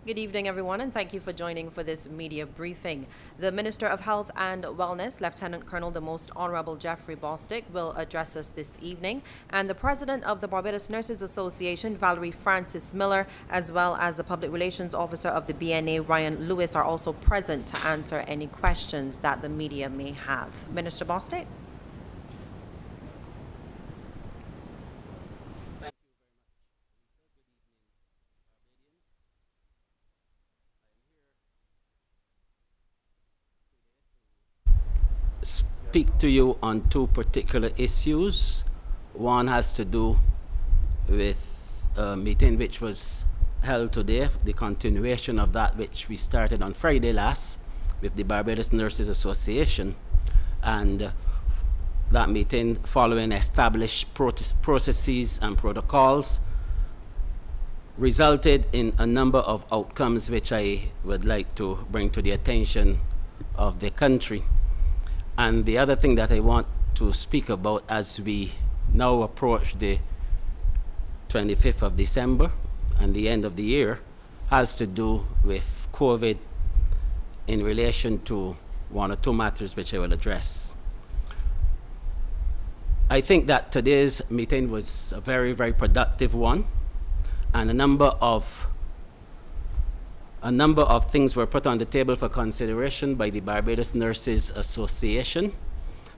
Good evening, everyone, and thank you for joining for this media briefing. The Minister of Health and Wellness, Lieutenant Colonel the Most Honorable Jeffrey Bostic, will address us this evening, and the President of the Barbados Nurses Association, Valerie Francis Miller, as well as the Public Relations Officer of the BNA, Ryan Lewis, are also present to answer any questions that the media may have. Minister Bostic? Speak to you on two particular issues. One has to do with a meeting which was held today, the continuation of that which we started on Friday last with the Barbados Nurses Association, and that meeting, following established processes and protocols, resulted in a number of outcomes which I would like to bring to the attention of the country. And the other thing that I want to speak about as we now approach the 25th of December and the end of the year has to do with COVID in relation to one or two matters which I will address. I think that today's meeting was a very, very productive one, and a number of things were put on the table for consideration by the Barbados Nurses Association,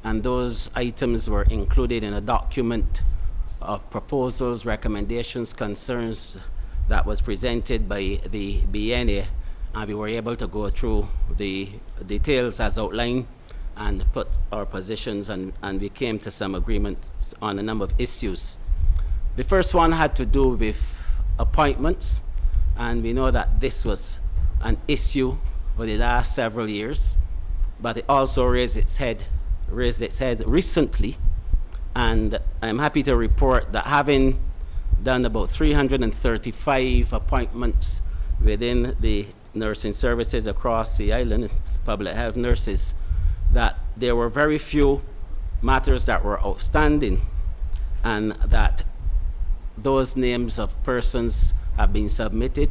and those items were included in a document of proposals, recommendations, concerns that was presented by the BNA, and we were able to go through the details as outlined and put our positions, and we came to some agreements on a number of issues. The first one had to do with appointments, and we know that this was an issue for the last several years, but it also raised its head recently. And I'm happy to report that, having done about 335 appointments within the nursing services across the island, public health nurses, that there were very few matters that were outstanding, and that those names of persons have been submitted,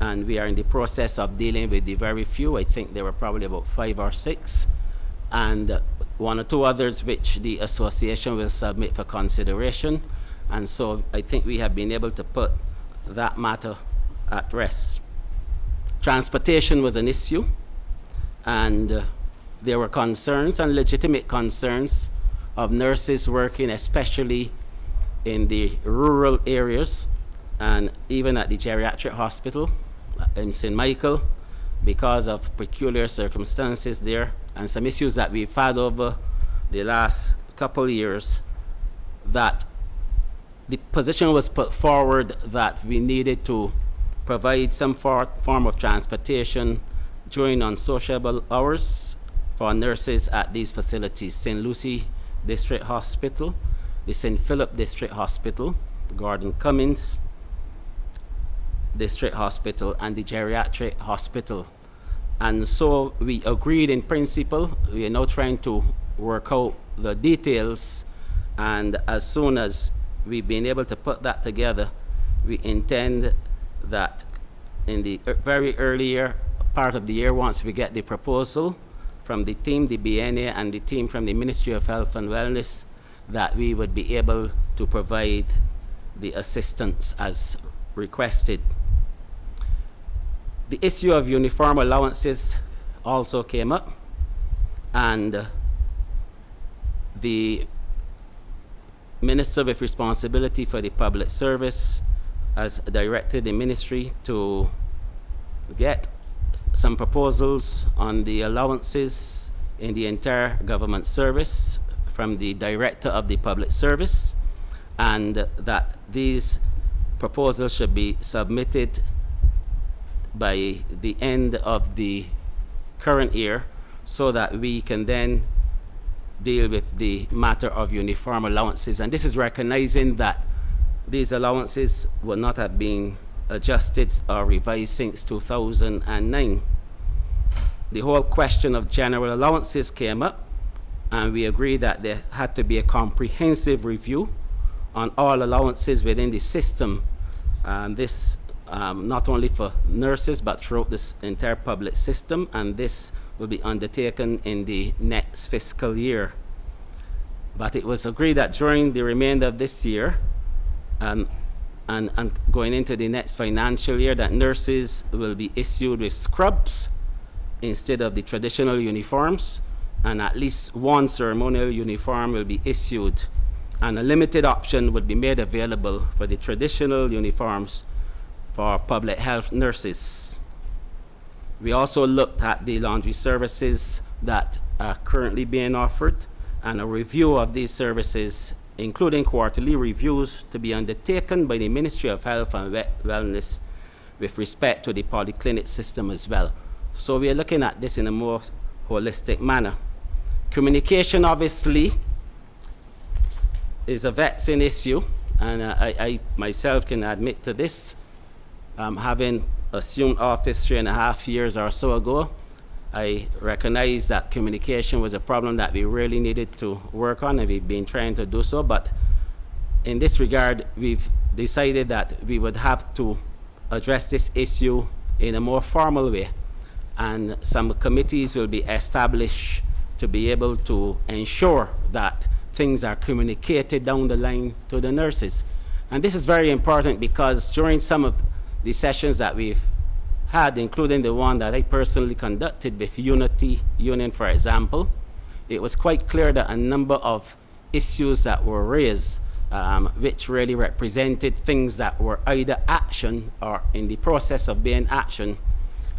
and we are in the process of dealing with the very few. I think there were probably about 5 or 6, and one or two others which the association will submit for consideration. And so I think we have been able to put that matter at rest. Transportation was an issue, and there were concerns, and legitimate concerns, of nurses working especially in the rural areas and even at the geriatric hospital in St. Michael, because of peculiar circumstances there and some issues that we've had over the last couple of years, that the position was put forward that we needed to provide some form of transportation during unsociable hours for nurses at these facilities: St. Lucie District Hospital, the St. Philip District Hospital, the Gordon Cummins District Hospital, and the Geriatric Hospital. And so we agreed in principle. We are now trying to work out the details, and as soon as we've been able to put that together, we intend that in the very earlier part of the year, once we get the proposal from the team, the BNA, and the team from the Ministry of Health and Wellness, that we would be able to provide the assistance as requested. The issue of uniform allowances also came up, and the Minister with responsibility for the public service has directed the ministry to get some proposals on the allowances in the entire government service from the Director of the Public Service, and that these proposals should be submitted by the end of the current year, so that we can then deal with the matter of uniform allowances. And this is recognizing that these allowances will not have been adjusted or revised since 2009. The whole question of general allowances came up, and we agreed that there had to be a comprehensive review on all allowances within the system. And this not only for nurses, but throughout this entire public system, and this will be undertaken in the next fiscal year. But it was agreed that during the remainder of this year and going into the next financial year, that nurses will be issued with scrubs instead of the traditional uniforms, and at least one ceremonial uniform will be issued, and a limited option would be made available for the traditional uniforms for public health nurses. We also looked at the laundry services that are currently being offered, and a review of these services, including quarterly reviews, to be undertaken by the Ministry of Health and Wellness with respect to the polyclinic system as well. So we are looking at this in a more holistic manner. Communication, obviously, is a vexing issue, and I myself can admit to this. Having assumed office 3.5 years or so ago, I recognize that communication was a problem that we really needed to work on, and we've been trying to do so. But in this regard, we've decided that we would have to address this issue in a more formal way, and some committees will be established to be able to ensure that things are communicated down the line to the nurses. And this is very important because during some of the sessions that we've had, including the one that I personally conducted with Unity Union, for example, it was quite clear that a number of issues that were raised, which really represented things that were either action or in the process of being action,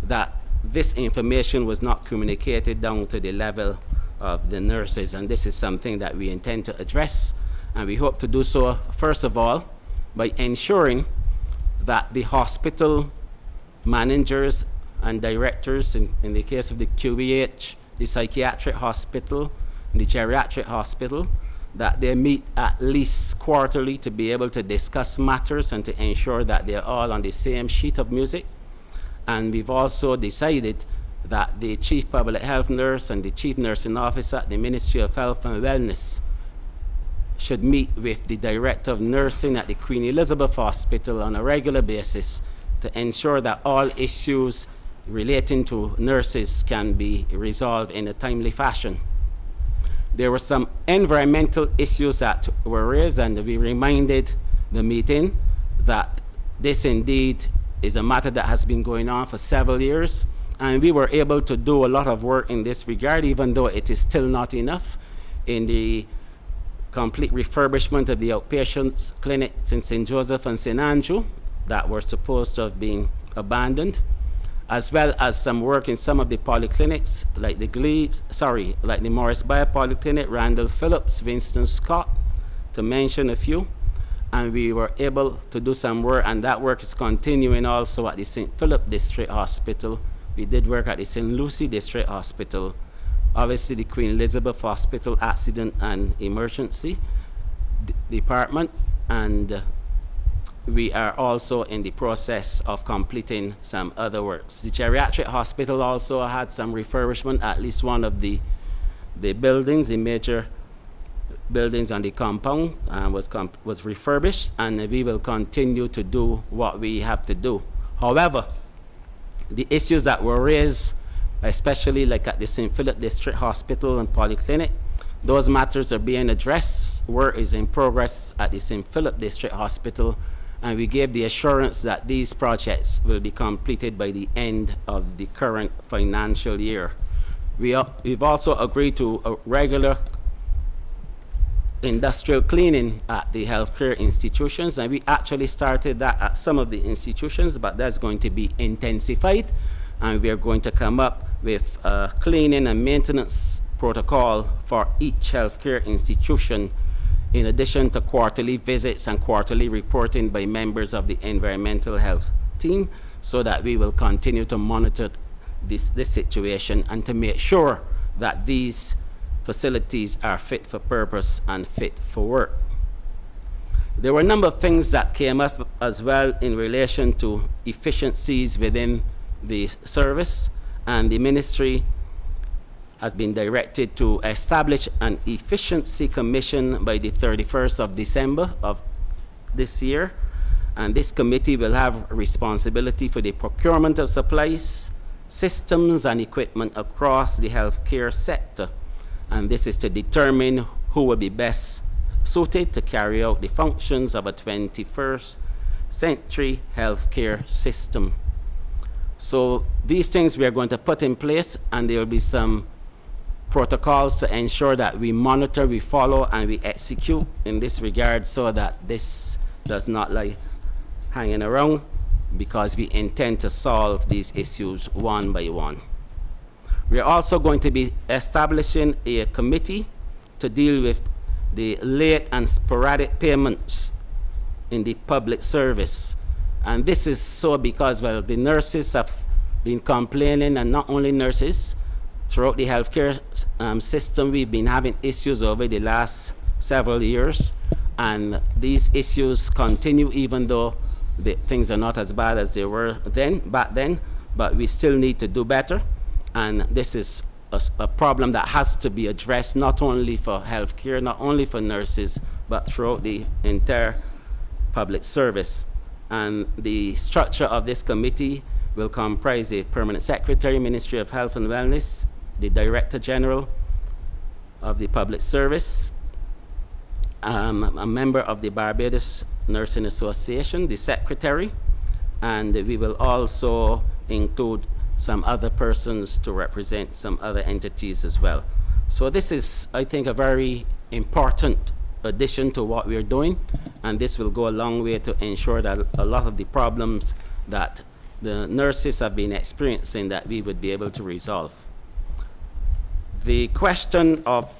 that this information was not communicated down to the level of the nurses. And this is something that we intend to address, and we hope to do so, first of all, by ensuring that the hospital managers and directors, in the case of the QBH, the psychiatric hospital, and the geriatric hospital, that they meet at least quarterly to be able to discuss matters and to ensure that they're all on the same sheet of music. And we've also decided that the chief public health nurse and the chief nursing officer at the Ministry of Health and Wellness should meet with the director of nursing at the Queen Elizabeth Hospital on a regular basis to ensure that all issues relating to nurses can be resolved in a timely fashion. There were some environmental issues that were raised, and we reminded the meeting that this indeed is a matter that has been going on for several years, and we were able to do a lot of work in this regard, even though it is still not enough, in the complete refurbishment of the outpatient clinics in St. Joseph and St. Andrew that were supposed to have been abandoned, as well as some work in some of the polyclinics, like the Morris Bayer Polyclinic, Randall Phillips, Winston Scott, to mention a few. And we were able to do some work, and that work is continuing also at the St. Philip District Hospital. We did work at the St. Lucie District Hospital, obviously the Queen Elizabeth Hospital Accident and Emergency Department, and we are also in the process of completing some other works. The geriatric hospital also had some refurbishment, at least one of the buildings, the major buildings on the compound was refurbished, and we will continue to do what we have to do. However, the issues that were raised, especially like at the St. Philip District Hospital and Polyclinic, those matters are being addressed. Work is in progress at the St. Philip District Hospital, and we gave the assurance that these projects will be completed by the end of the current financial year. We've also agreed to a regular industrial cleaning at the healthcare institutions, and we actually started that at some of the institutions, but that's going to be intensified, and we are going to come up with a cleaning and maintenance protocol for each healthcare institution, in addition to quarterly visits and quarterly reporting by members of the environmental health team, so that we will continue to monitor this situation and to make sure that these facilities are fit for purpose and fit for work. There were a number of things that came up as well in relation to efficiencies within the service, and the ministry has been directed to establish an efficiency commission by the 31st of December of this year, And this committee will have responsibility for the procurement of supplies, systems, and equipment across the healthcare sector. And this is to determine who will be best suited to carry out the functions of a 21st century healthcare system. So these things we are going to put in place, and there will be some protocols to ensure that we monitor, we follow, and we execute in this regard, so that this does not lie hanging around, because we intend to solve these issues one by one. We are also going to be establishing a committee to deal with the late and sporadic payments in the public service. And this is so because, well, the nurses have been complaining, and not only nurses, throughout the healthcare system, we've been having issues over the last several years, and these issues continue even though things are not as bad as they were back then, but we still need to do better. And this is a problem that has to be addressed, not only for healthcare, not only for nurses, but throughout the entire public service. And the structure of this committee will comprise a permanent secretary, Ministry of Health and Wellness, the Director General of the Public Service, a member of the Barbados Nursing Association, the secretary, and we will also include some other persons to represent some other entities as well. So this is, I think, a very important addition to what we're doing, and this will go a long way to ensure that a lot of the problems that the nurses have been experiencing, that we would be able to resolve. The question of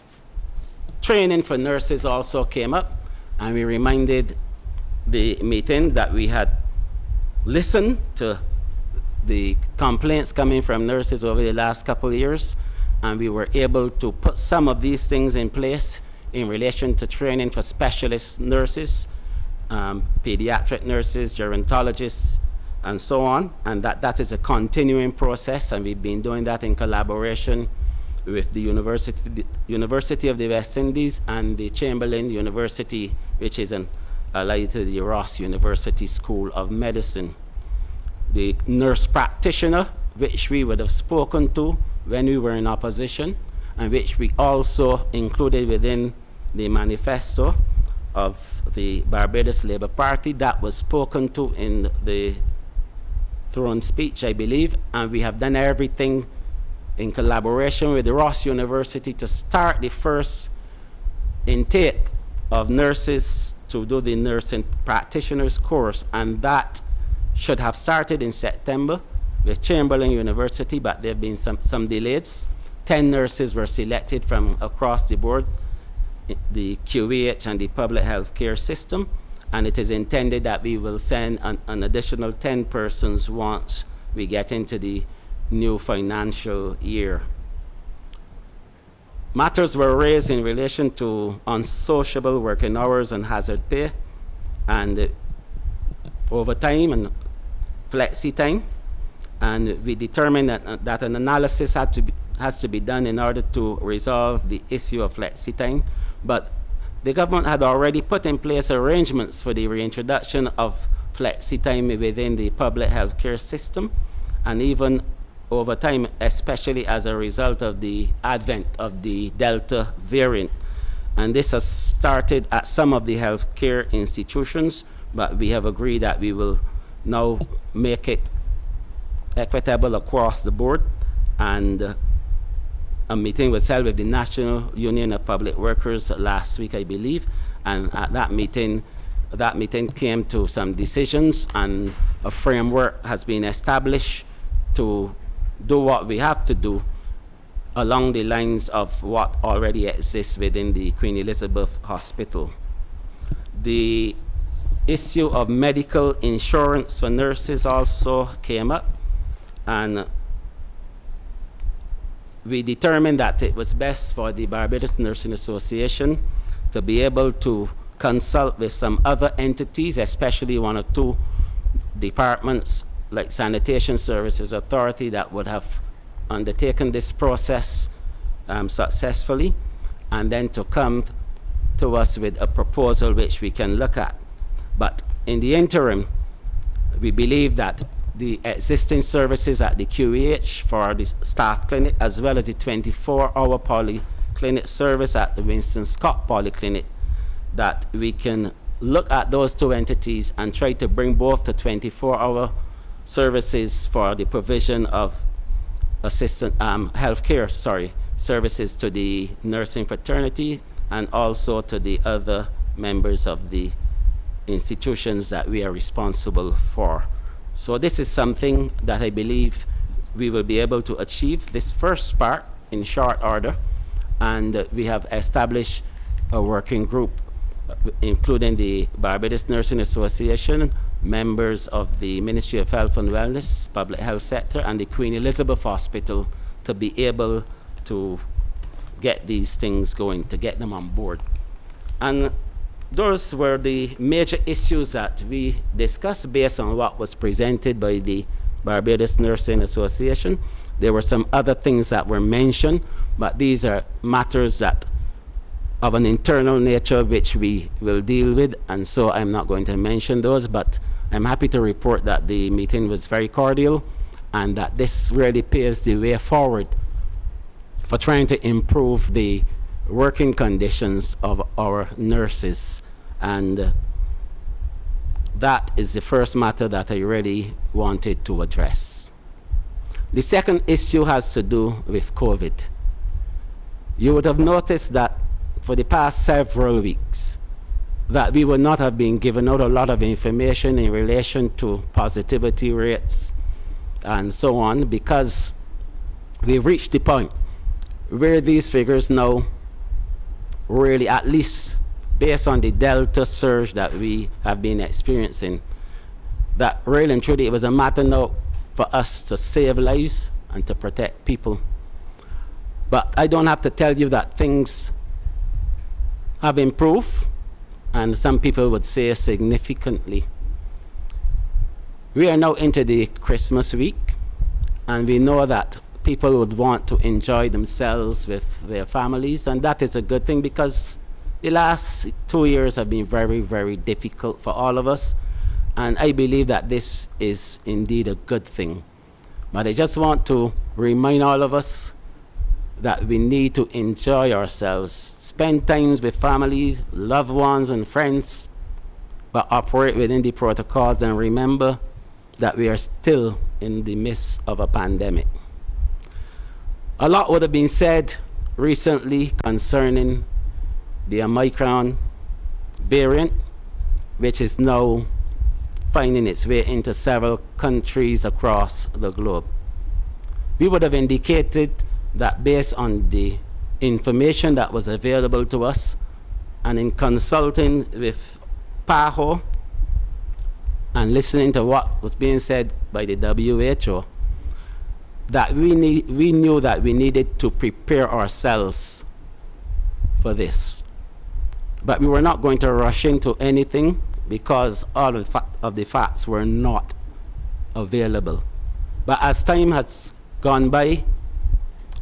training for nurses also came up, and we reminded the meeting that we had listened to the complaints coming from nurses over the last couple of years, and we were able to put some of these things in place in relation to training for specialist nurses, pediatric nurses, gerontologists, and so on, and that is a continuing process, and we've been doing that in collaboration with the University of the West Indies and the Chamberlain University, which is allied to the Ross University School of Medicine. The nurse practitioner, which we would have spoken to when we were in opposition, and which we also included within the manifesto of the Barbados Labour Party, that was spoken to in the throne speech, I believe, and we have done everything in collaboration with the Ross University to start the first intake of nurses to do the nursing practitioners course, and that should have started in September with Chamberlain University, but there have been some delays. 10 nurses were selected from across the board, the QEH and the public health care system, and it is intended that we will send an additional 10 persons once we get into the new financial year. Matters were raised in relation to unsociable working hours and hazard pay, and overtime and flexi time, and we determined that an analysis has to be done in order to resolve the issue of flexi time. But the government had already put in place arrangements for the reintroduction of flexi time within the public health care system, and even over time, especially as a result of the advent of the Delta variant. And this has started at some of the healthcare institutions, but we have agreed that we will now make it equitable across the board. And a meeting was held with the National Union of Public Workers last week, I believe, and at that meeting came to some decisions, and a framework has been established to do what we have to do along the lines of what already exists within the Queen Elizabeth Hospital. The issue of medical insurance for nurses also came up, and we determined that it was best for the Barbados Nursing Association to be able to consult with some other entities, especially one or two departments like Sanitation Services Authority that would have undertaken this process successfully, and then to come to us with a proposal which we can look at. But in the interim, we believe that the existing services at the QEH for the staff clinic, as well as the 24-hour polyclinic service at the Winston Scott Polyclinic, that we can look at those two entities and try to bring both the 24-hour services for the provision of healthcare services to the nursing fraternity and also to the other members of the institutions that we are responsible for. So this is something that I believe we will be able to achieve this first part in short order, and we have established a working group including the Barbados Nursing Association, members of the Ministry of Health and Wellness, Public Health Sector, and the Queen Elizabeth Hospital to be able to get these things going, to get them on board. And those were the major issues that we discussed based on what was presented by the Barbados Nursing Association. There were some other things that were mentioned, but these are matters that of an internal nature which we will deal with, and so I'm not going to mention those, but I'm happy to report that the meeting was very cordial and that this really paves the way forward for trying to improve the working conditions of our nurses, and that is the first matter that I really wanted to address. The second issue has to do with COVID. You would have noticed that for the past several weeks that we would not have been given out a lot of information in relation to positivity rates and so on, because we've reached the point where these figures now really, at least based on the Delta surge that we have been experiencing, that really and truly it was a matter now for us to save lives and to protect people. But I don't have to tell you that things have improved, and some people would say significantly. We are now into the Christmas week, and we know that people would want to enjoy themselves with their families, and that is a good thing because the last 2 years have been very, very difficult for all of us, and I believe that this is indeed a good thing. But I just want to remind all of us that we need to enjoy ourselves, spend times with families, loved ones, and friends, but operate within the protocols and remember that we are still in the midst of a pandemic. A lot would have been said recently concerning the Omicron variant, which is now finding its way into several countries across the globe. We would have indicated that based on the information that was available to us and in consulting with PAHO and listening to what was being said by the WHO, that we knew that we needed to prepare ourselves for this. But we were not going to rush into anything because all of the facts were not available. But as time has gone by,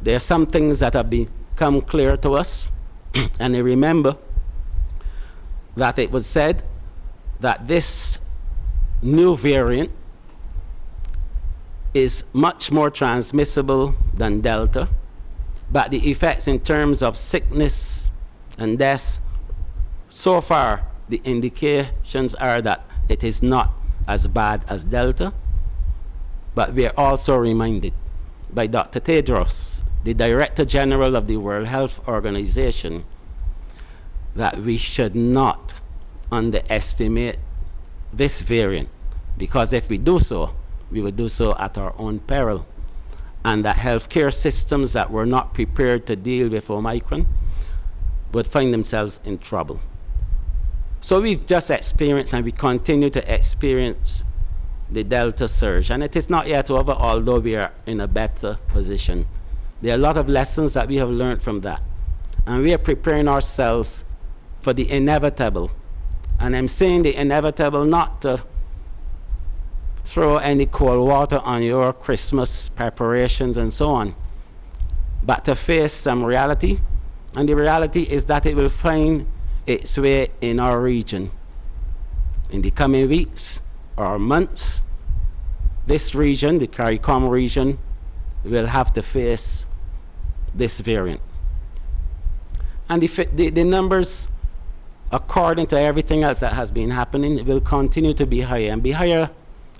there are some things that have become clear to us, and I remember that it was said that this new variant is much more transmissible than Delta, but the effects in terms of sickness and death, so far the indications are that it is not as bad as Delta. But we are also reminded by Dr. Tedros, the Director General of the World Health Organization, that we should not underestimate this variant, because if we do so, we will do so at our own peril, and that healthcare systems that were not prepared to deal with Omicron would find themselves in trouble. So we've just experienced, and we continue to experience, the Delta surge, and it is not yet over, although we are in a better position. There are a lot of lessons that we have learned from that, and we are preparing ourselves for the inevitable. And I'm saying the inevitable not to throw any cold water on your Christmas preparations and so on, but to face some reality, and the reality is that it will find its way in our region. in the coming weeks or months, this region, the CARICOM region, will have to face this variant. And the numbers, according to everything else that has been happening, will continue to be higher and be higher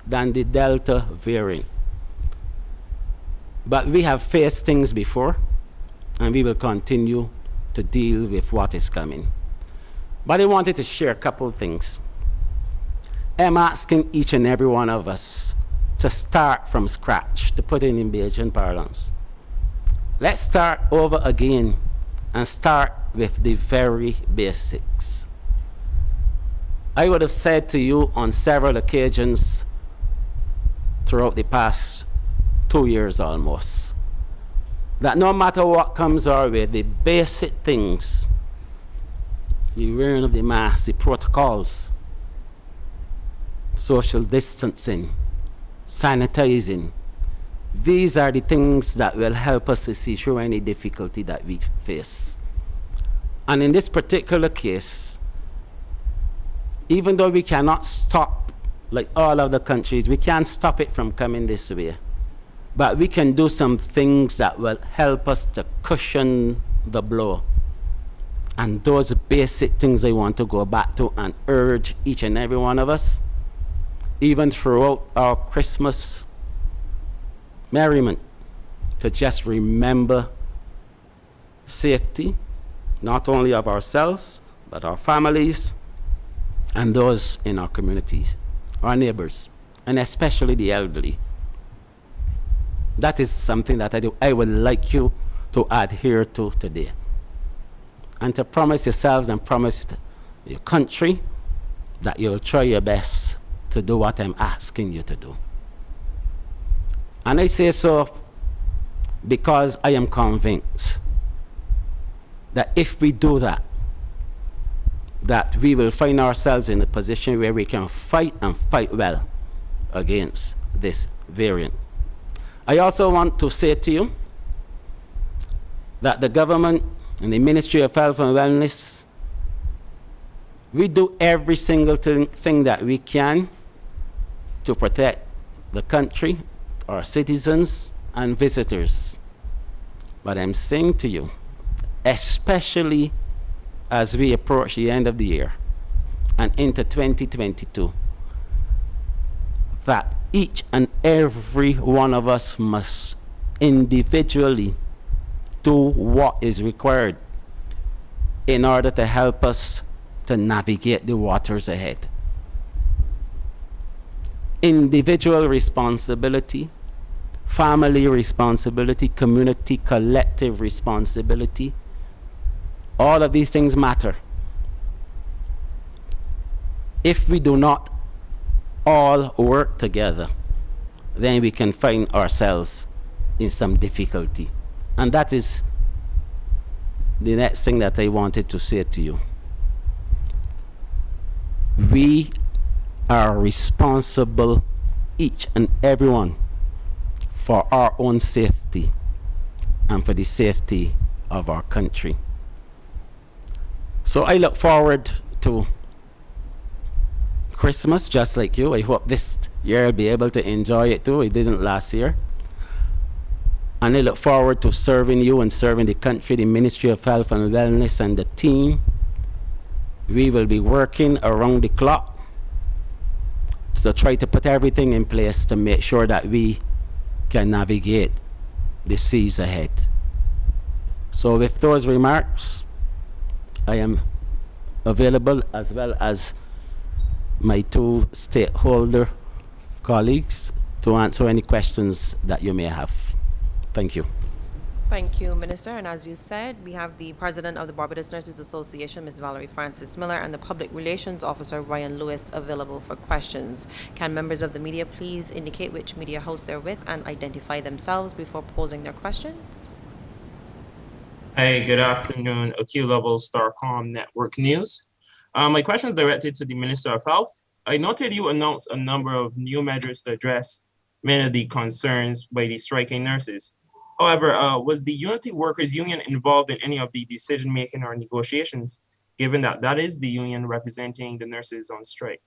than the Delta variant. But we have faced things before, and we will continue to deal with what is coming. But I wanted to share a couple of things. I'm asking each and every one of us to start from scratch, to put it in Bajan parlance. Let's start over again and start with the very basics. I would have said to you on several occasions throughout the past 2 years almost, that no matter what comes our way, the basic things, the wearing of the mask, the protocols, social distancing, sanitizing, these are the things that will help us to see through any difficulty that we face. And in this particular case, even though we cannot stop, like all other countries, we can't stop it from coming this way, but we can do some things that will help us to cushion the blow. And those basic things I want to go back to and urge each and every one of us, even throughout our Christmas merriment, to just remember safety, not only of ourselves, but our families and those in our communities, our neighbors, and especially the elderly. That is something that I would like you to adhere to today. And to promise yourselves and promise your country that you'll try your best to do what I'm asking you to do. And I say so because I am convinced that if we do that, that we will find ourselves in a position where we can fight and fight well against this variant. I also want to say to you that the government and the Ministry of Health and Wellness, we do every single thing that we can to protect the country, our citizens, and visitors. But I'm saying to you, especially as we approach the end of the year and into 2022, that each and every one of us must individually do what is required in order to help us to navigate the waters ahead. Individual responsibility, family responsibility, community collective responsibility, all of these things matter. If we do not all work together, then we can find ourselves in some difficulty. And that is the next thing that I wanted to say to you. We are responsible, each and everyone, for our own safety and for the safety of our country. So I look forward to Christmas just like you. I hope this year I'll be able to enjoy it too. I didn't last year. And I look forward to serving you and serving the country, the Ministry of Health and Wellness and the team. We will be working around the clock to try to put everything in place to make sure that we can navigate the seas ahead. So with those remarks, I am available, as well as my two stakeholder colleagues, to answer any questions that you may have. Thank you. Thank you, Minister. And as you said, we have the President of the Barbados Nurses Association, Ms. Valerie Francis Miller, and the Public Relations Officer, Ryan Lewis, available for questions. Can members of the media please indicate which media house they're with and identify themselves before posing their questions? Hey, good afternoon. Akil Level, Starcom Network News. My question is directed to the Minister of Health. I noted you announced a number of new measures to address many of the concerns by the striking nurses. However, was the Unity Workers Union involved in any of the decision-making or negotiations, given that that is the union representing the nurses on strike?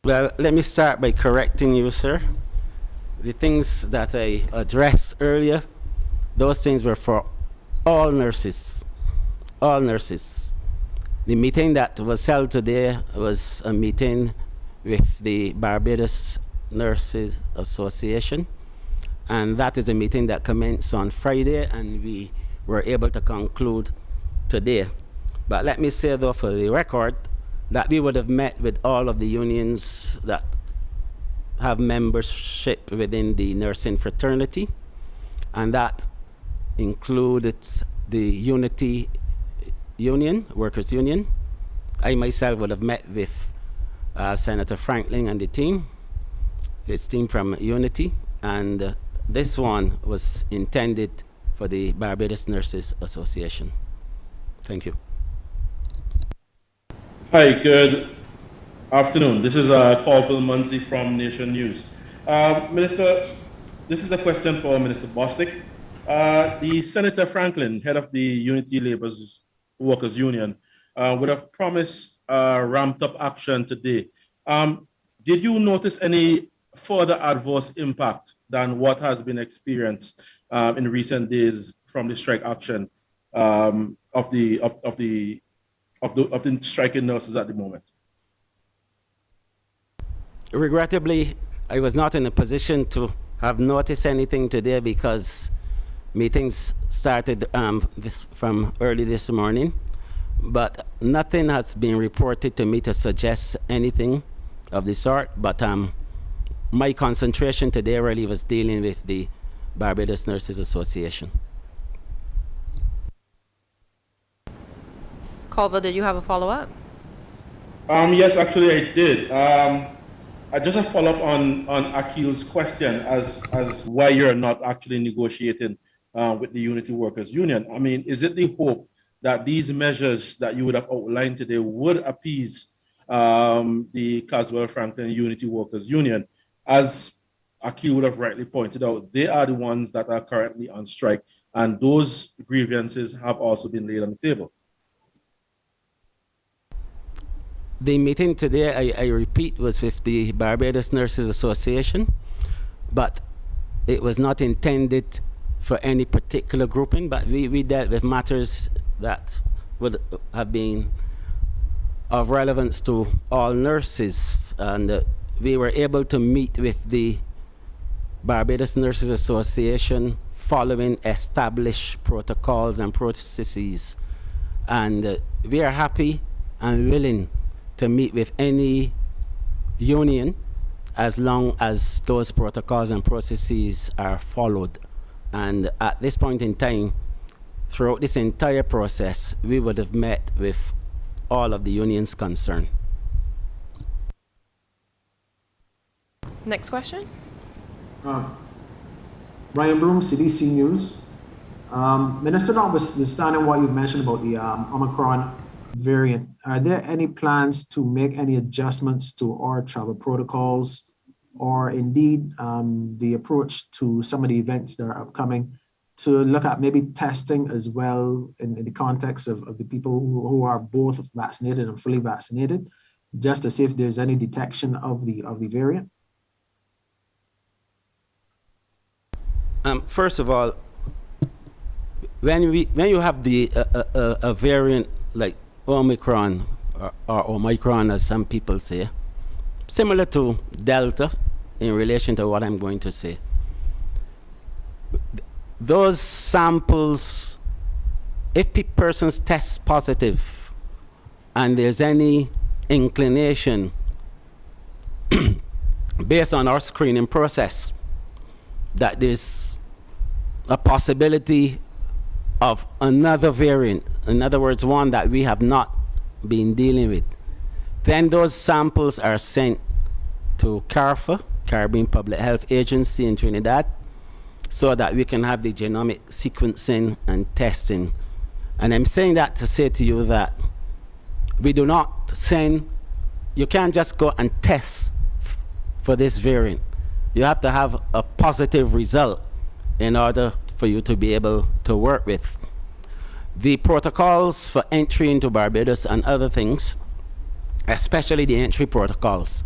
Well, let me start by correcting you, sir. The things that I addressed earlier, those things were for all nurses. All nurses. The meeting that was held today was a meeting with the Barbados Nurses Association, and that is a meeting that commenced on Friday, and we were able to conclude today. But let me say, though, for the record, that we would have met with all of the unions that have membership within the nursing fraternity, and that included the Unity Union, Workers Union. I myself would have met with Senator Franklin and the team, his team from Unity, and this one was intended for the Barbados Nurses Association. Thank you. Hi, good afternoon. This is Colville Muncie from Nation News. Minister, this is a question for Minister Bostic. The Senator Franklin, head of the Unity Labour's Workers Union, would have promised ramped up action today. Did you notice any further adverse impact than what has been experienced in recent days from the strike action of the striking nurses at the moment? Regrettably, I was not in a position to have noticed anything today because meetings started from early this morning, but nothing has been reported to me to suggest anything of the sort. But my concentration today really was dealing with the Barbados Nurses Association. Colville, did you have a follow-up? Yes, actually I did. I just a follow-up on Akil's question as why you're not actually negotiating with the Unity Workers Union. I mean, is it the hope that these measures that you would have outlined today would appease the Caswell Franklin Unity Workers Union? As Akil would have rightly pointed out, they are the ones that are currently on strike, and those grievances have also been laid on the table. The meeting today, I repeat, was with the Barbados Nurses Association, but it was not intended for any particular grouping, but we dealt with matters that would have been of relevance to all nurses, and we were able to meet with the Barbados Nurses Association following established protocols and processes, and we are happy and willing to meet with any union as long as those protocols and processes are followed. And at this point in time, throughout this entire process, we would have met with all of the unions concerned. Next question. Ryan Bloom, CBC News. Minister, notwithstanding what you mentioned about the Omicron variant, are there any plans to make any adjustments to our travel protocols, or indeed the approach to some of the events that are upcoming, to look at maybe testing as well in the context of the people who are both vaccinated and fully vaccinated, just to see if there's any detection of the variant? First of all, when you have the a variant like Omicron or Omicron, as some people say, similar to Delta in relation to what I'm going to say, those samples, if persons test positive and there's any inclination based on our screening process that there's a possibility of another variant, in other words, one that we have not been dealing with, then those samples are sent to CARPHA, Caribbean Public Health Agency in Trinidad, so that we can have the genomic sequencing and testing. And I'm saying that to say to you that we do not send, you can't just go and test for this variant. You have to have a positive result in order for you to be able to work with. The protocols for entry into Barbados and other things, especially the entry protocols,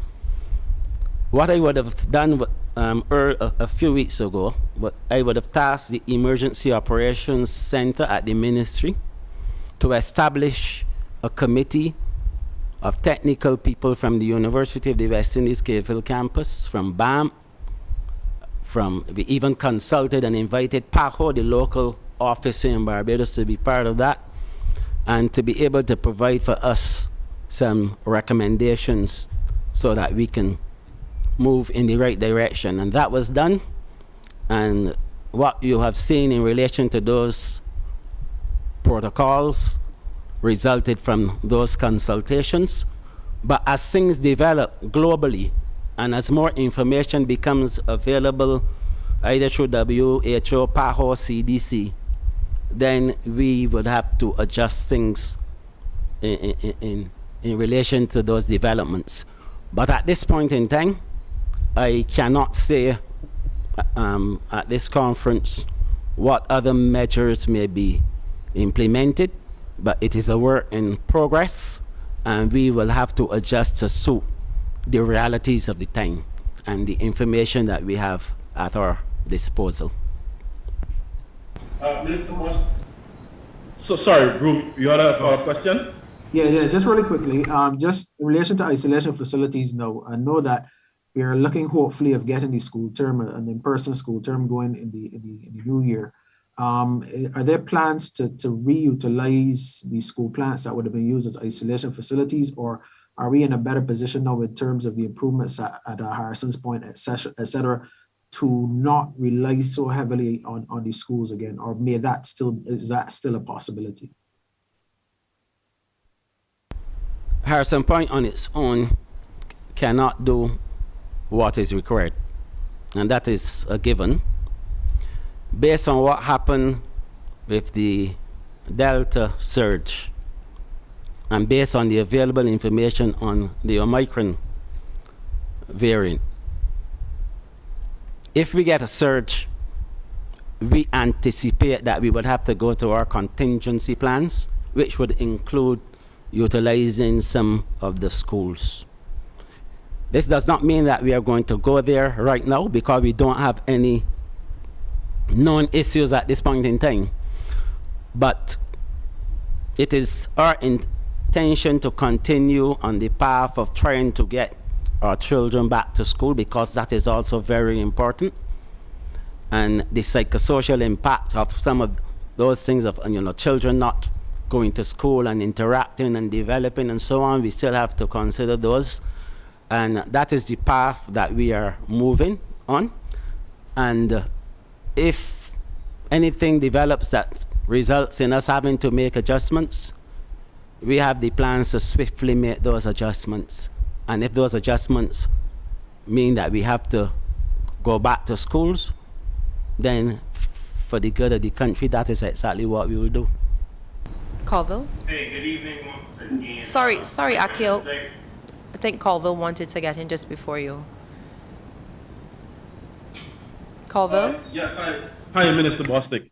What I would have done a few weeks ago, but I would have tasked the Emergency Operations Center at the ministry to establish a committee of technical people from the University of the West Indies Cave Hill campus, from BAM, we even consulted and invited PAHO, the local office in Barbados, to be part of that, and to be able to provide for us some recommendations so that we can move in the right direction. And that was done. And what you have seen in relation to those protocols resulted from those consultations. But as things develop globally, and as more information becomes available either through WHO, PAHO, CDC, then we would have to adjust things in relation to those developments. But at this point in time, I cannot say at this conference what other measures may be implemented, but it is a work in progress, and we will have to adjust to suit the realities of the time and the information that we have at our disposal. Minister Boss. So sorry, Broom, you had a follow-up question? Yeah, just really quickly, just in relation to isolation facilities now, I know that we are looking hopefully of getting the school term, an in-person school term going in the new year. Are there plans to reutilize the school plants that would have been used as isolation facilities, or are we in a better position now in terms of the improvements at Harrison's Point, et cetera, to not rely so heavily on the schools again, or is that still a possibility? Harrison Point on its own cannot do what is required, and that is a given. Based on what happened with the Delta surge, and based on the available information on the Omicron variant, if we get a surge, we anticipate that we would have to go to our contingency plans, which would include utilizing some of the schools. This does not mean that we are going to go there right now, because we don't have any known issues at this point in time. But it is our intention to continue on the path of trying to get our children back to school, because that is also very important. And the psychosocial impact of some of those things of, children not going to school and interacting and developing and so on, we still have to consider those. And that is the path that we are moving on. And if anything develops that results in us having to make adjustments, we have the plans to swiftly make those adjustments. And if those adjustments mean that we have to go back to schools, then for the good of the country, that is exactly what we will do. Colville? Hey, good evening once again. Sorry, Akil. I think Colville wanted to get in just before you. Colville? Yes, hi, Minister Bostic.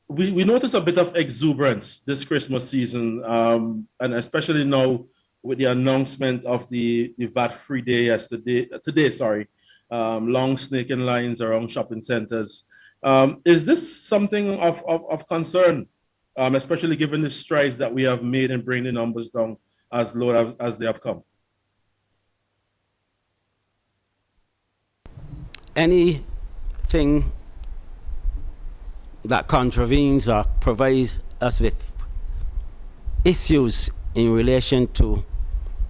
We noticed a bit of exuberance this Christmas season, and especially now with the announcement of the VAT-free day today, long snaking lines around shopping centers. Is this something of concern, especially given the strides that we have made in bringing the numbers down as low as they have come? Anything that contravenes or provides us with issues in relation to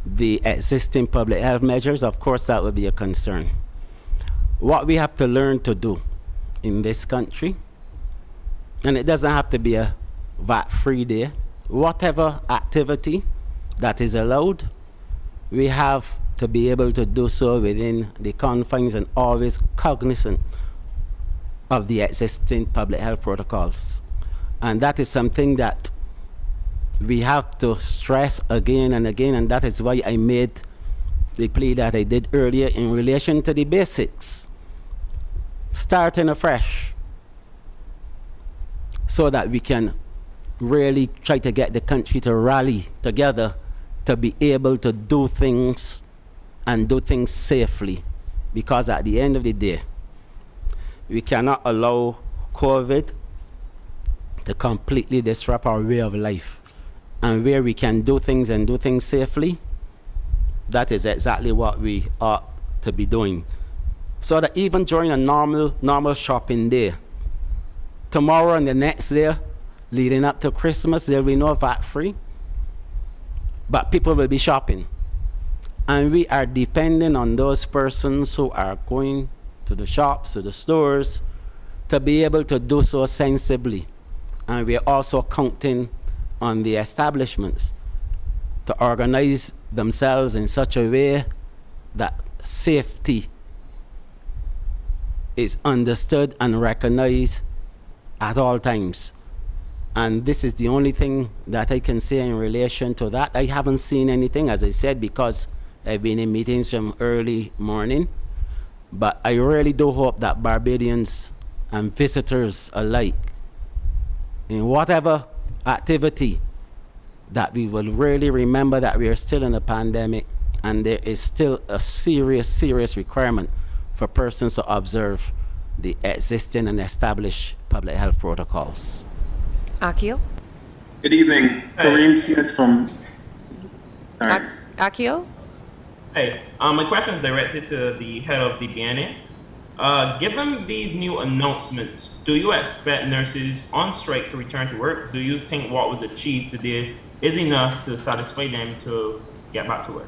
the existing public health measures, of course, that would be a concern. What we have to learn to do in this country, and it doesn't have to be a VAT-free day, whatever activity that is allowed, we have to be able to do so within the confines and always cognizant of the existing public health protocols. And that is something that we have to stress again and again, and that is why I made the plea that I did earlier in relation to the basics, starting afresh, so that we can really try to get the country to rally together to be able to do things and do things safely, because at the end of the day, we cannot allow COVID to completely disrupt our way of life. And where we can do things and do things safely, that is exactly what we ought to be doing. So that even during a normal shopping day, tomorrow and the next day, leading up to Christmas, there will be no VAT free, but people will be shopping. And we are depending on those persons who are going to the shops, to the stores, to be able to do so sensibly. And we are also counting on the establishments to organize themselves in such a way that safety is understood and recognized at all times. And this is the only thing that I can say in relation to that. I haven't seen anything, as I said, because I've been in meetings from early morning. But I really do hope that Barbadians and visitors alike, in whatever activity, that we will really remember that we are still in a pandemic and there is still a serious requirement for persons to observe the existing and established public health protocols. Akil? Good evening, Kareem Smith from. Sorry. Akil? Hey, my question is directed to the head of the BNA. Given these new announcements, do you expect nurses on strike to return to work? Do you think what was achieved today is enough to satisfy them to get back to work?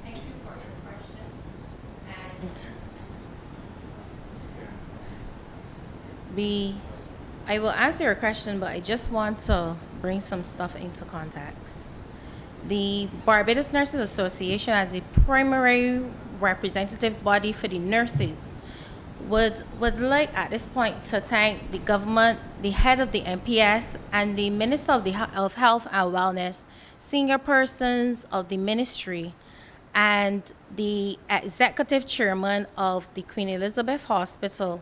Thank you for your question. And I will answer your question, but I just want to bring some stuff into context. The Barbados Nurses Association, as the primary representative body for the nurses, would like at this point to thank the government, the head of the NPS, and the Minister of Health and Wellness, senior persons of the ministry, and the executive chairman of the Queen Elizabeth Hospital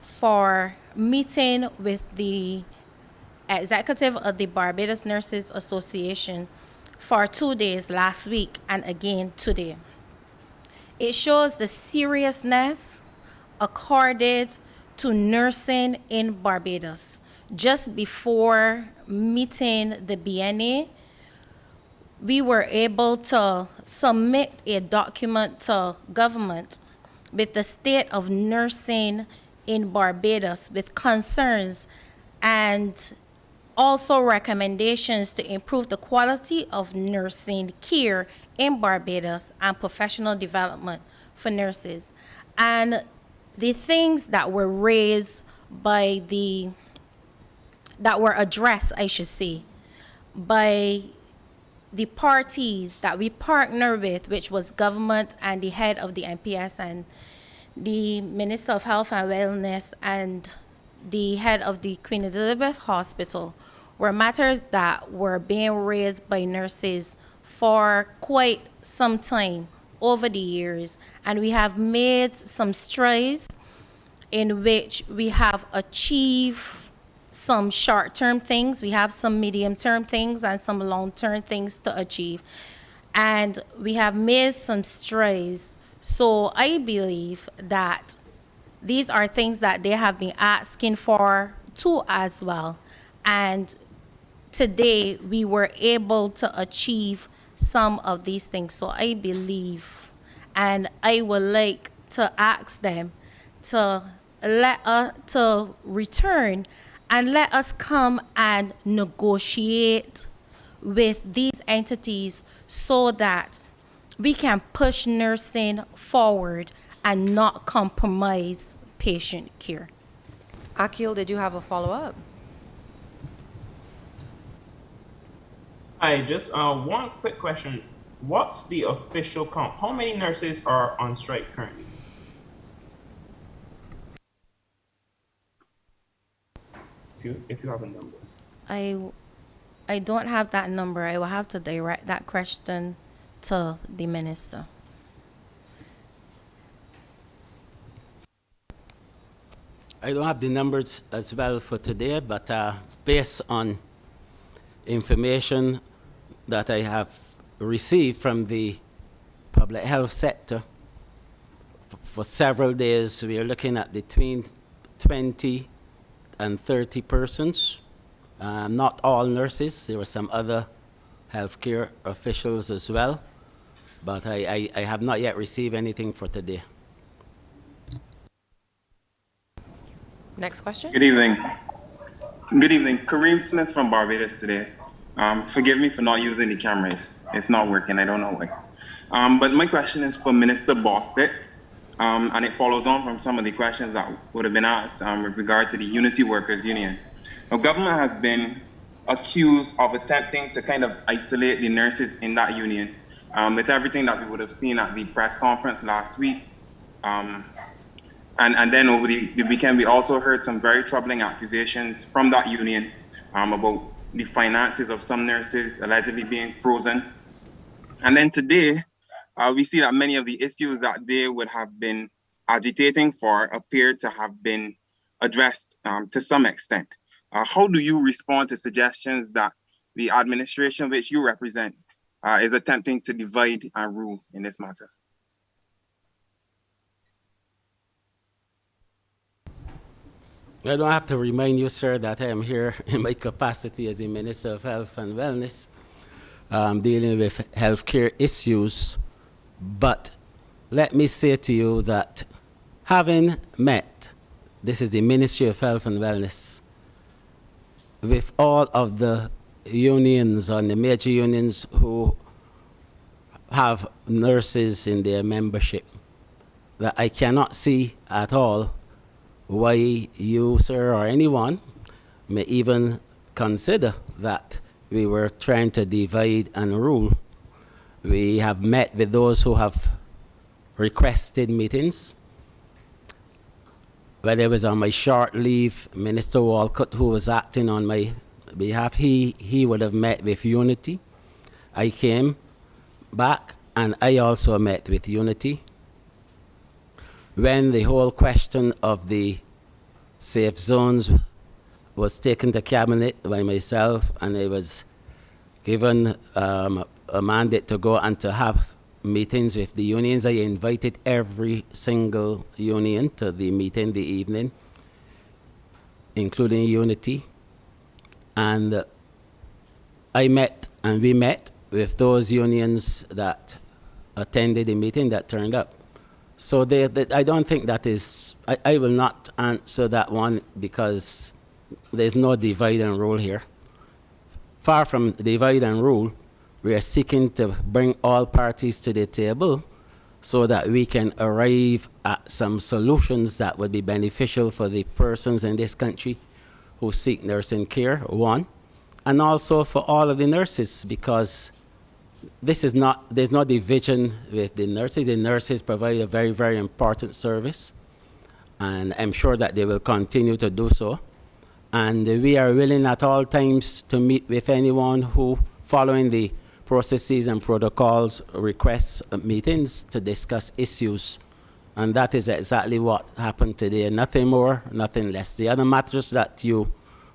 for meeting with the executive of the Barbados Nurses Association for 2 days last week and again today. It shows the seriousness accorded to nursing in Barbados. Just before meeting the BNA, we were able to submit a document to government with the state of nursing in Barbados, with concerns and also recommendations to improve the quality of nursing care in Barbados and professional development for nurses. And the things that were raised that were addressed, I should say, by the parties that we partner with, which was government and the head of the NPS and the Minister of Health and Wellness and the head of the Queen Elizabeth Hospital, were matters that were being raised by nurses for quite some time over the years. And we have made some strides in which we have achieved some short-term things, we have some medium-term things, and some long-term things to achieve. And we have made some strides. So I believe that these are things that they have been asking for too as well. And today we were able to achieve some of these things. So I believe, and I would like to ask them to to return and let us come and negotiate with these entities so that we can push nursing forward and not compromise patient care. Akil, did you have a follow-up? Hi, just one quick question. What's the official count? How many nurses are on strike currently? If you have a number. I don't have that number. I will have to direct that question to the minister. I don't have the numbers as well for today, but based on information that I have received from the public health sector, for several days we are looking at between 20 and 30 persons. Not all nurses, there were some other healthcare officials as well, but I have not yet received anything for today. Next question. Good evening. Good evening. Kareem Smith from Barbados today. Forgive me for not using the camera. It's not working. I don't know why. But my question is for Minister Bostic, and it follows on from some of the questions that would have been asked with regard to the Unity Workers Union. Now, government has been accused of attempting to kind of isolate the nurses in that union with everything that we would have seen at the press conference last week. And then over the weekend, we also heard some very troubling accusations from that union about the finances of some nurses allegedly being frozen. And then today, we see that many of the issues that they would have been agitating for appear to have been addressed to some extent. How do you respond to suggestions that the administration which you represent is attempting to divide and rule in this matter? I don't have to remind you, sir, that I am here in my capacity as the Minister of Health and Wellness, dealing with healthcare issues. But let me say to you that having met, this is the Ministry of Health and Wellness, with all of the unions and the major unions who have nurses in their membership, that I cannot see at all why you, sir, or anyone may even consider that we were trying to divide and rule. We have met with those who have requested meetings. When I was on my short leave, Minister Walcott, who was acting on my behalf, he would have met with Unity. I came back and I also met with Unity. When the whole question of the safe zones was taken to cabinet by myself, and I was given a mandate to go and to have meetings with the unions, I invited every single union to the meeting the evening, including Unity. And I met, and we met with those unions that attended the meeting that turned up. So I don't think that is, I will not answer that one because there's no divide and rule here. Far from divide and rule, we are seeking to bring all parties to the table so that we can arrive at some solutions that would be beneficial for the persons in this country who seek nursing care, one, and also for all of the nurses, because this is not, there's no division with the nurses. The nurses provide a very, very important service, and I'm sure that they will continue to do so. And we are willing at all times to meet with anyone who, following the processes and protocols, requests meetings to discuss issues. And that is exactly what happened today. Nothing more, nothing less. The other matters that you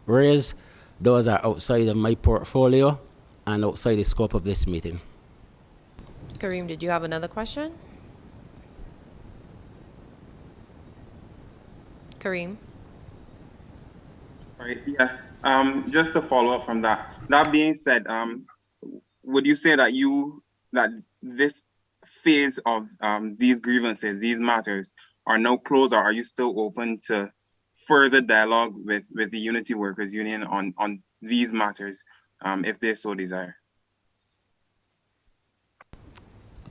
raise, those are outside of my portfolio and outside the scope of this meeting. Kareem, did you have another question? Kareem? All right, yes. Just to follow up from that. That being said, would you say that this phase of these grievances, these matters, are now closed, or are you still open to further dialogue with the Unity Workers Union on these matters, if they so desire?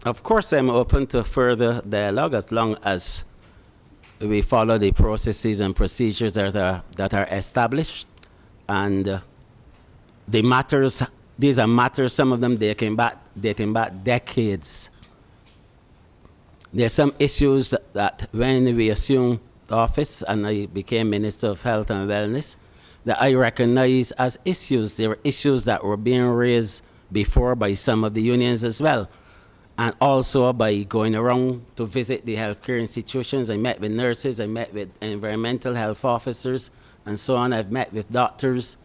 Of course, I'm open to further dialogue as long as we follow the processes and procedures that are established. And the matters, these are matters, some of them dating back decades. There's some issues that when we assumed office and I became Minister of Health and Wellness, that I recognize as issues. There were issues that were being raised before by some of the unions as well. And also by going around to visit the healthcare institutions, I met with nurses, I met with environmental health officers, and so on. I've met with doctors,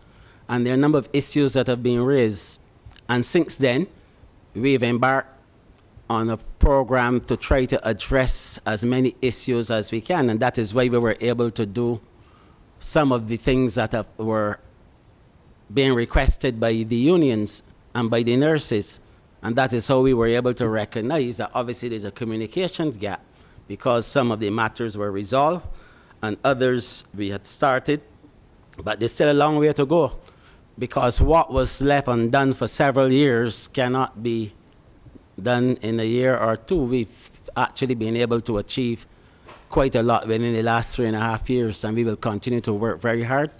and there are a number of issues that have been raised. And since then, we've embarked on a program to try to address as many issues as we can, and that is why we were able to do some of the things that were being requested by the unions and by the nurses. And that is how we were able to recognize that obviously there's a communications gap, because some of the matters were resolved and others we had started, but there's still a long way to go, because what was left undone for several years cannot be done in a year or two. We've actually been able to achieve quite a lot within the last 3.5 years, and we will continue to work very hard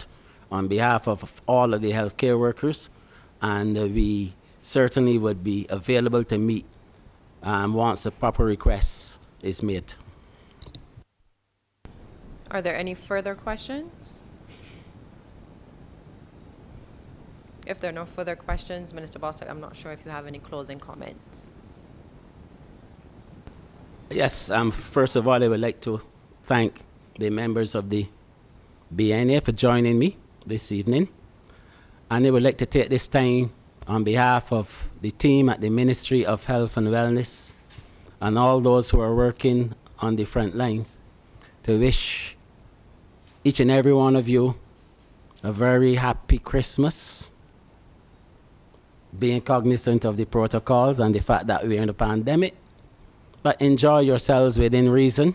on behalf of all of the healthcare workers, and we certainly would be available to meet once the proper request is made. Are there any further questions? If there are no further questions, Minister Bostick, I'm not sure if you have any closing comments. Yes, first of all, I would like to thank the members of the BNA for joining me this evening. And I would like to take this time on behalf of the team at the Ministry of Health and Wellness and all those who are working on the front lines to wish each and every one of you a very happy Christmas, being cognizant of the protocols and the fact that we're in a pandemic. But enjoy yourselves within reason,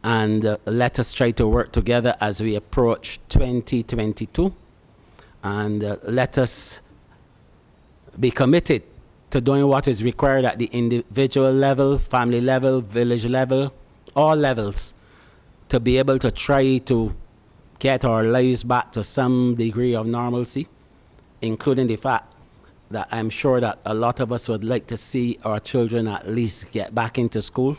and let us try to work together as we approach 2022, and let us be committed to doing what is required at the individual level, family level, village level, all levels, to be able to try to get our lives back to some degree of normalcy, including the fact that I'm sure that a lot of us would like to see our children at least get back into school,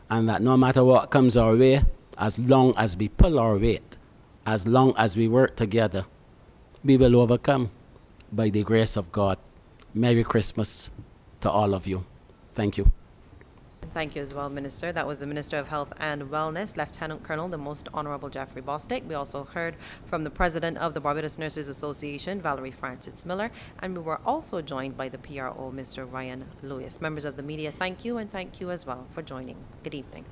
and that no matter what comes our way, as long as we pull our weight, as long as we work together, we will overcome by the grace of God. Merry Christmas to all of you. Thank you. Thank you as well, Minister. That was the Minister of Health and Wellness, Lieutenant Colonel, the Most Honorable Jeffrey Bostick. We also heard from the President of the Barbados Nurses Association, Valerie Francis Miller, and we were also joined by the PRO, Mr. Ryan Lewis. Members of the media, thank you, and thank you as well for joining. Good evening.